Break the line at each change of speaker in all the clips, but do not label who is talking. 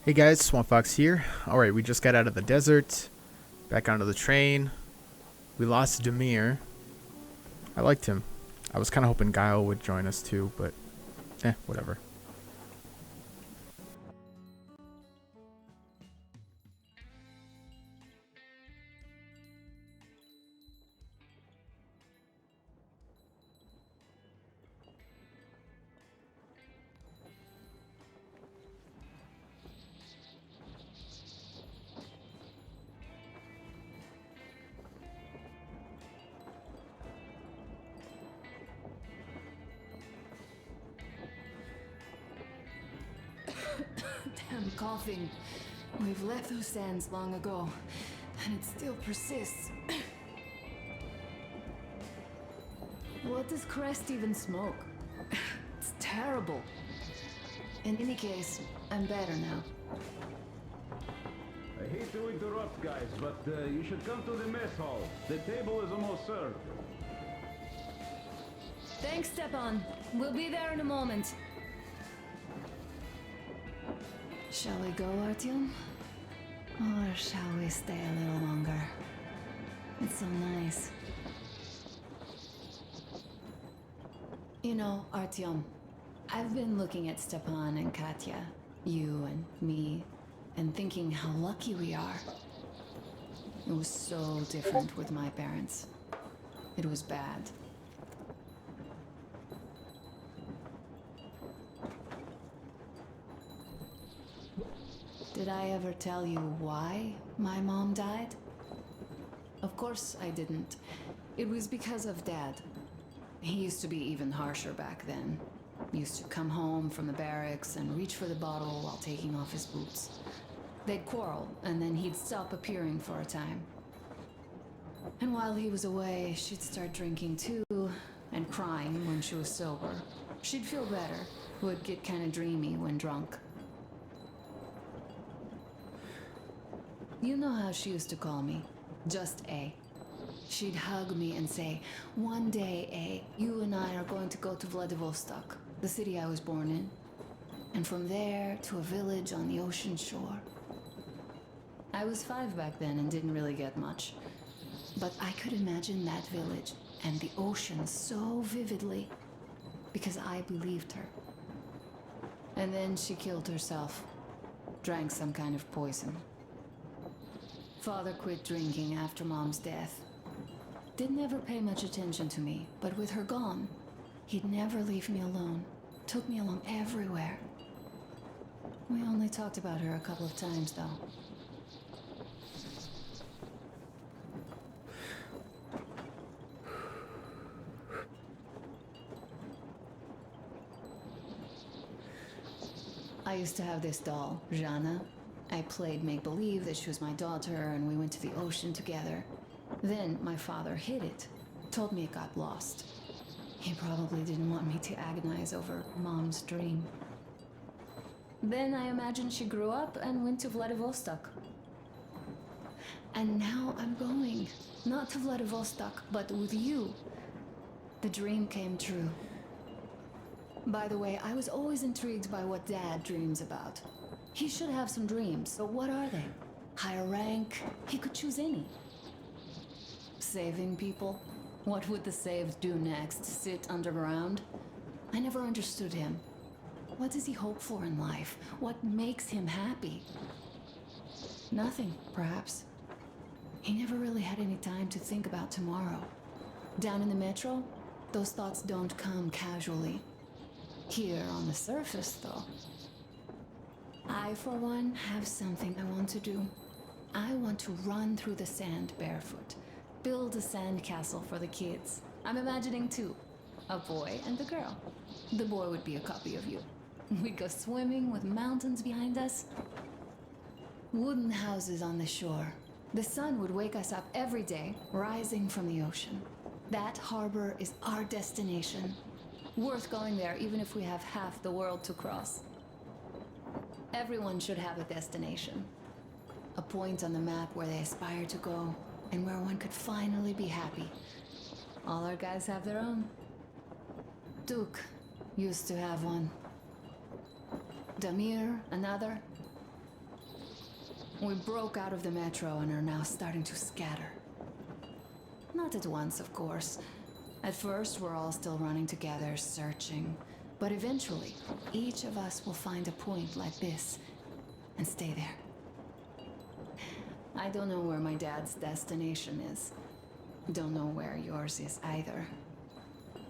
Hey guys, Swamp Fox here. Alright, we just got out of the desert, back onto the train. We lost Demir. I liked him. I was kind of hoping Guile would join us too, but whatever.
Damn coughing. We've left those sands long ago, and it still persists. What does Crest even smoke? It's terrible. In any case, I'm better now.
I hate to interrupt, guys, but you should come to the mess hall. The table is almost served.
Thanks, Stepan. We'll be there in a moment. Shall we go, Artyom? Or shall we stay a little longer? It's so nice. You know, Artyom, I've been looking at Stepan and Katya, you and me, and thinking how lucky we are. It was so different with my parents. It was bad. Did I ever tell you why my mom died? Of course I didn't. It was because of Dad. He used to be even harsher back then. He used to come home from the barracks and reach for the bottle while taking off his boots. They'd quarrel, and then he'd stop appearing for a time. And while he was away, she'd start drinking too, and crying when she was sober. She'd feel better, would get kinda dreamy when drunk. You know how she used to call me? Just A. She'd hug me and say, "One day, A, you and I are going to go to Vladivostok, the city I was born in. And from there to a village on the ocean shore." I was 5 back then and didn't really get much. But I could imagine that village and the ocean so vividly because I believed her. And then she killed herself. Drank some kind of poison. Father quit drinking after Mom's death. Didn't ever pay much attention to me, but with her gone, he'd never leave me alone. Took me along everywhere. We only talked about her a couple of times, though. I used to have this doll, Jana. I played make-believe that she was my daughter and we went to the ocean together. Then my father hid it, told me it got lost. He probably didn't want me to agonize over Mom's dream. Then I imagined she grew up and went to Vladivostok. And now I'm going, not to Vladivostok, but with you. The dream came true. By the way, I was always intrigued by what Dad dreams about. He should have some dreams, but what are they? Higher rank? He could choose any. Saving people? What would the saved do next? Sit underground? I never understood him. What does he hope for in life? What makes him happy? Nothing, perhaps. He never really had any time to think about tomorrow. Down in the metro, those thoughts don't come casually. Here on the surface, though. I, for one, have something I want to do. I want to run through the sand barefoot. Build a sand castle for the kids. I'm imagining 2. A boy and a girl. The boy would be a copy of you. We'd go swimming with mountains behind us. Wooden houses on the shore. The sun would wake us up every day, rising from the ocean. That harbor is our destination. Worth going there even if we have half the world to cross. Everyone should have a destination. A point on the map where they aspire to go, and where one could finally be happy. All our guys have their own. Duke used to have one. Damir, another. We broke out of the metro and are now starting to scatter. Not at once, of course. At first, we're all still running together, searching. But eventually, each of us will find a point like this and stay there. I don't know where my dad's destination is. Don't know where yours is either.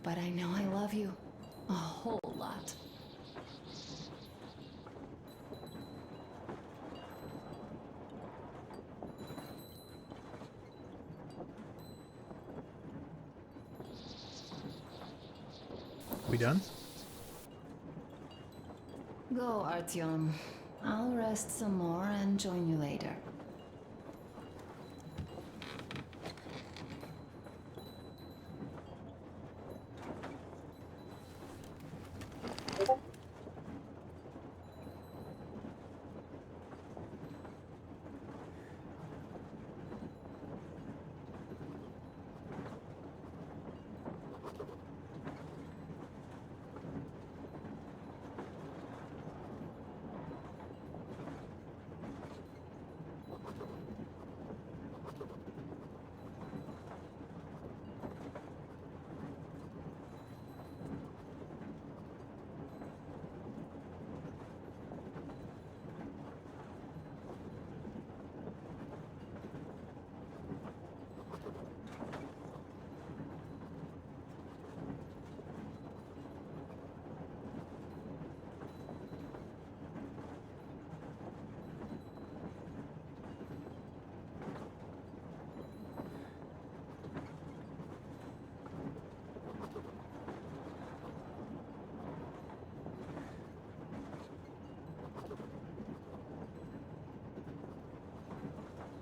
But I know I love you a whole lot.
We done?
Go, Artyom. I'll rest some more and join you later.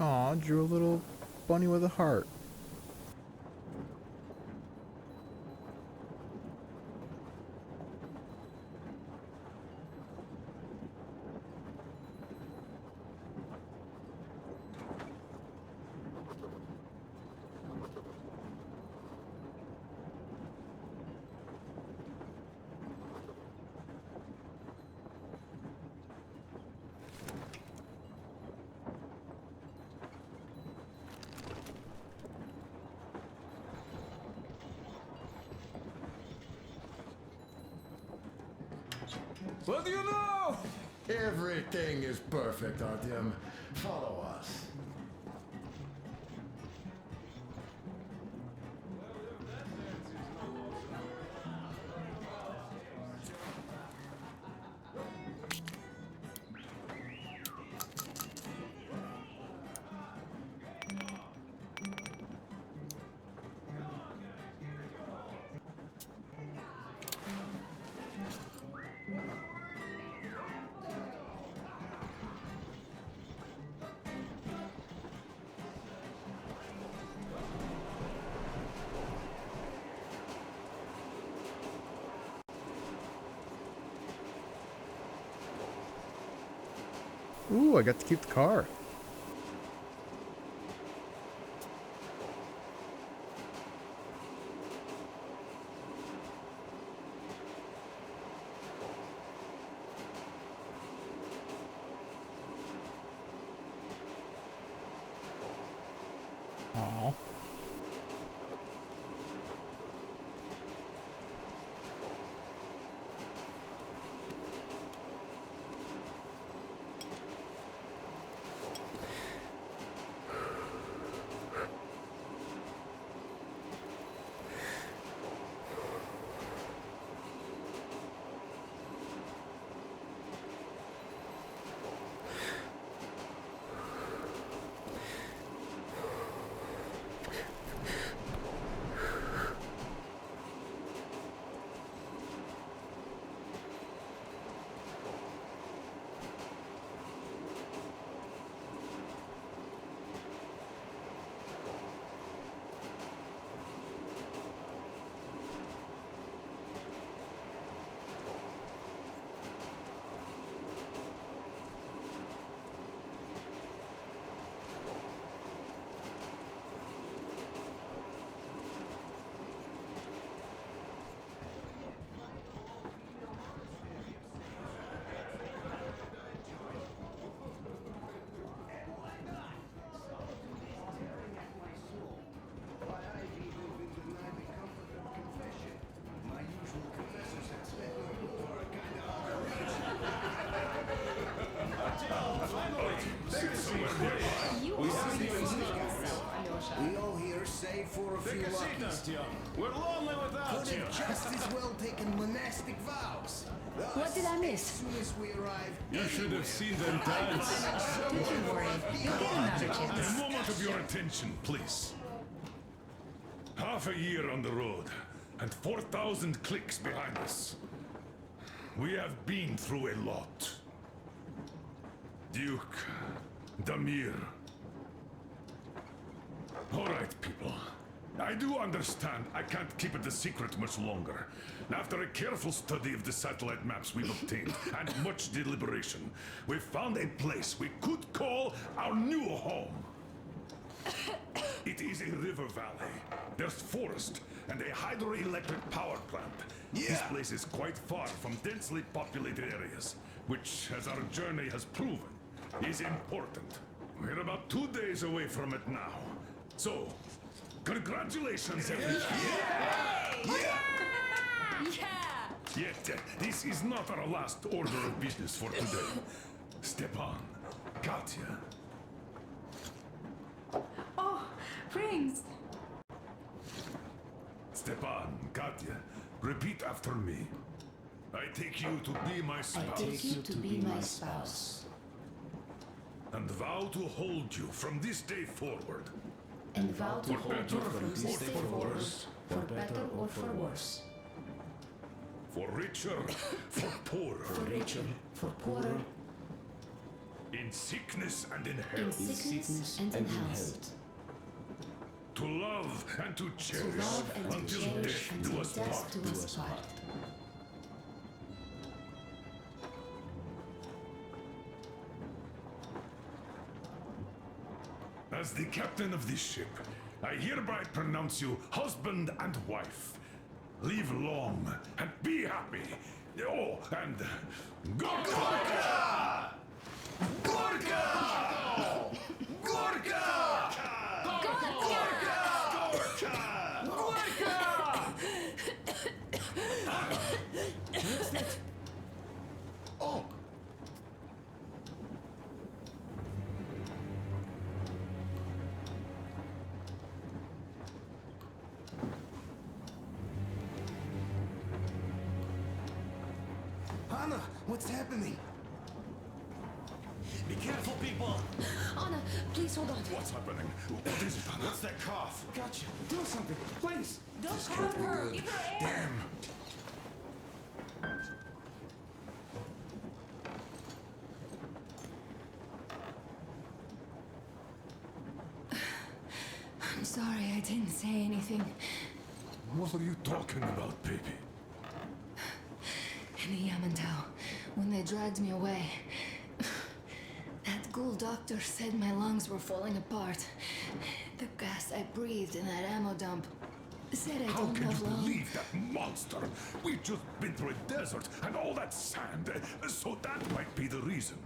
Aw, drew a little bunny with a heart.
What do you know?
Everything is perfect, Artyom. Follow us.
Ooh, I got to keep the car. Aw.
Take a seat, Artyom. We're lonely without
Could
you.
have just as well taken monastic vows.
What did I miss?
As soon as we arrive,
You should have seen them dance.
Don't you worry, you'll get another chance.
A moment of your attention, please. Half a year on the road, and 4,000 clicks behind us. We have been through a lot. Duke, Damir. All right, people. I do understand I can't keep it a secret much longer. After a careful study of the satellite maps we've obtained, and much deliberation, we've found a place we could call our new home. It is a river valley. There's forest and a hydroelectric power plant. This place is quite far from densely populated areas, which, as our journey has proven, is important. We're about 2 days away from it now. So, congratulations, everyone. Yet, this is not our last order of business for today. Stepan, Katya.
Oh, Prince!
Stepan, Katya, repeat after me. I take you to be my spouse.
Take you to be my spouse.
And vow to hold you from this day forward.
And vow to
For
hold
better
you from this day
or for
forward,
worse.
for better or for worse.
For richer, for poorer.
For richer, for poorer,
In sickness and in
in
health.
sickness and in health.
To love and to
To
cherish
love and to
until
cherish
death
until
do us
death
part.
do us part.
As the captain of this ship, I hereby pronounce you husband and wife. Live long and be happy. Oh, and Gorka!
Gorka! Gorka! Oh! Anna, what's happening?
Be careful, people.
Anna, please hold on.
What's happening? What is it, Anna?
What's that cough?
Gotcha. Do something, please.
Don't hurt her! Give her air!
Damn.
I'm sorry I didn't say anything.
What are you talking about, baby?
In the Yamantau, when they dragged me away, that ghoul doctor said my lungs were falling apart. The gas I breathed in that ammo dump said I
How
don't
can you
have long.
believe that monster? We've just been through a desert and all that sand, so that might be the reason.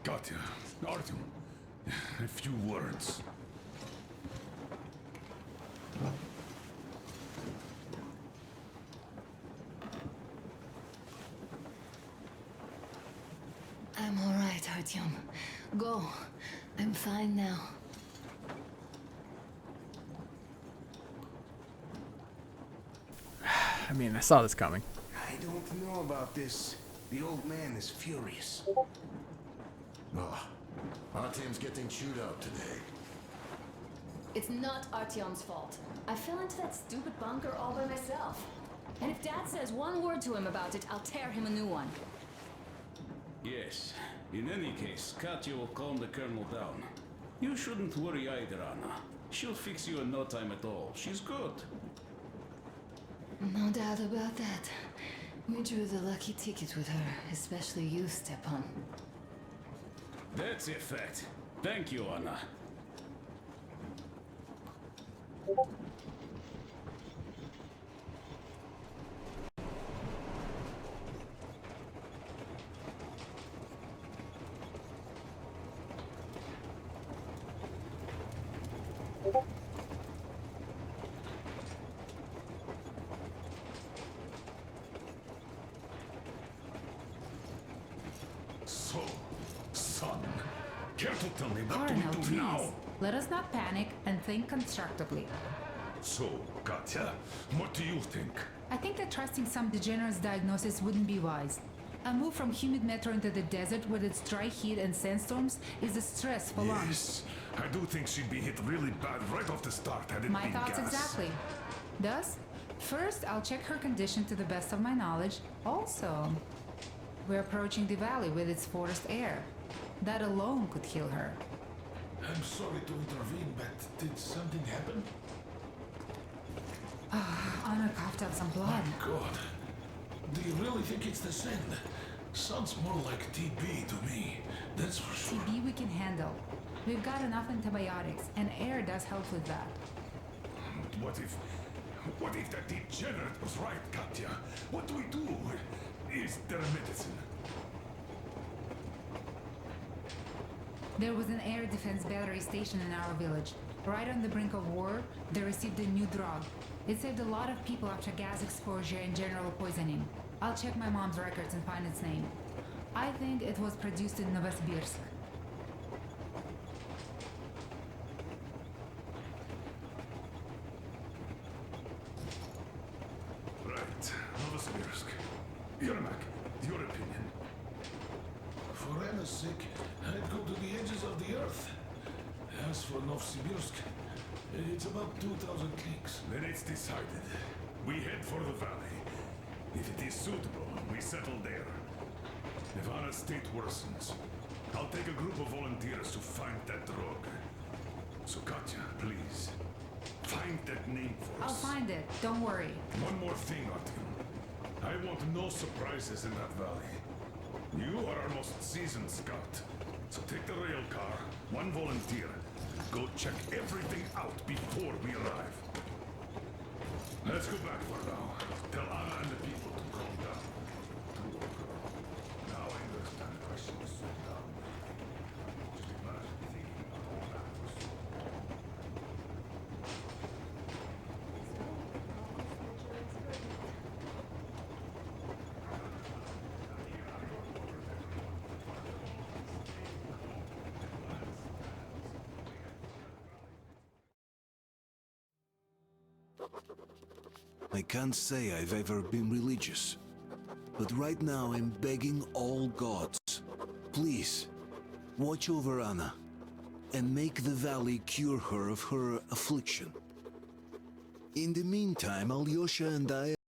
Katya, Artyom, a few words.
I'm all right, Artyom. Go. I'm fine now.
I mean, I saw this coming.
I don't know about this. The old man is furious.
Oh, our team's getting chewed out today.
It's not Artyom's fault. I fell into that stupid bunker all by myself. And if Dad says one word to him about it, I'll tear him a new one.
Yes. In any case, Katya will calm the colonel down. You shouldn't worry either, Anna. She'll fix you in no time at all. She's good.
No doubt about that. We drew the lucky ticket with her, especially you, Stepan.
That's a fact. Thank you, Anna.
So, son, care to tell me what do we
Colonel,
do
please.
now?
Let us not panic and think constructively.
So, Katya, what do you think?
I think that trusting some degenerate's diagnosis wouldn't be wise. A move from humid metro into the desert with its dry heat and sandstorms is a stress for lungs.
Yes, I do think she'd be hit really bad right off the start had it
My
been
thoughts
gas.
exactly. Thus, first I'll check her condition to the best of my knowledge. Also, we're approaching the valley with its forest air. That alone could heal her.
I'm sorry to intervene, but did something happen?
Anna coughed up some blood.
God. Do you really think it's the sand? Sounds more like TB to me. That's for sure.
TB we can handle. We've got enough antibiotics, and air does help with that.
But what if that degenerate was right, Katya? What do we do? Is there a medicine?
There was an air defense battery station in our village. Right on the brink of war, they received a new drug. It saved a lot of people after gas exposure and general poisoning. I'll check my mom's records and find its name. I think it was produced in Novosibirsk.
Right, Novosibirsk. Yermak, your opinion?
For Anna's sake, I'd go to the edges of the earth. As for Novosibirsk, it's about 2,000 cliques.
Then it's decided. We head for the valley. If it is suitable, we settle there. If Anna's state worsens, I'll take a group of volunteers to find that drug. So Katya, please, find that name for
I'll
us.
find it, don't worry.
One more thing, Artyom. I want no surprises in that valley. You are our most seasoned scout. So take the rail car, one volunteer. Go check everything out before we arrive. Let's go back for now. Tell Anna and the people to calm down. Now I understand why she was so down. Just imagine thinking about that for so long.
I can't say I've ever been religious, but right now I'm begging all gods, please, watch over Anna, and make the valley cure her of her affliction. In the meantime, Alyosha and I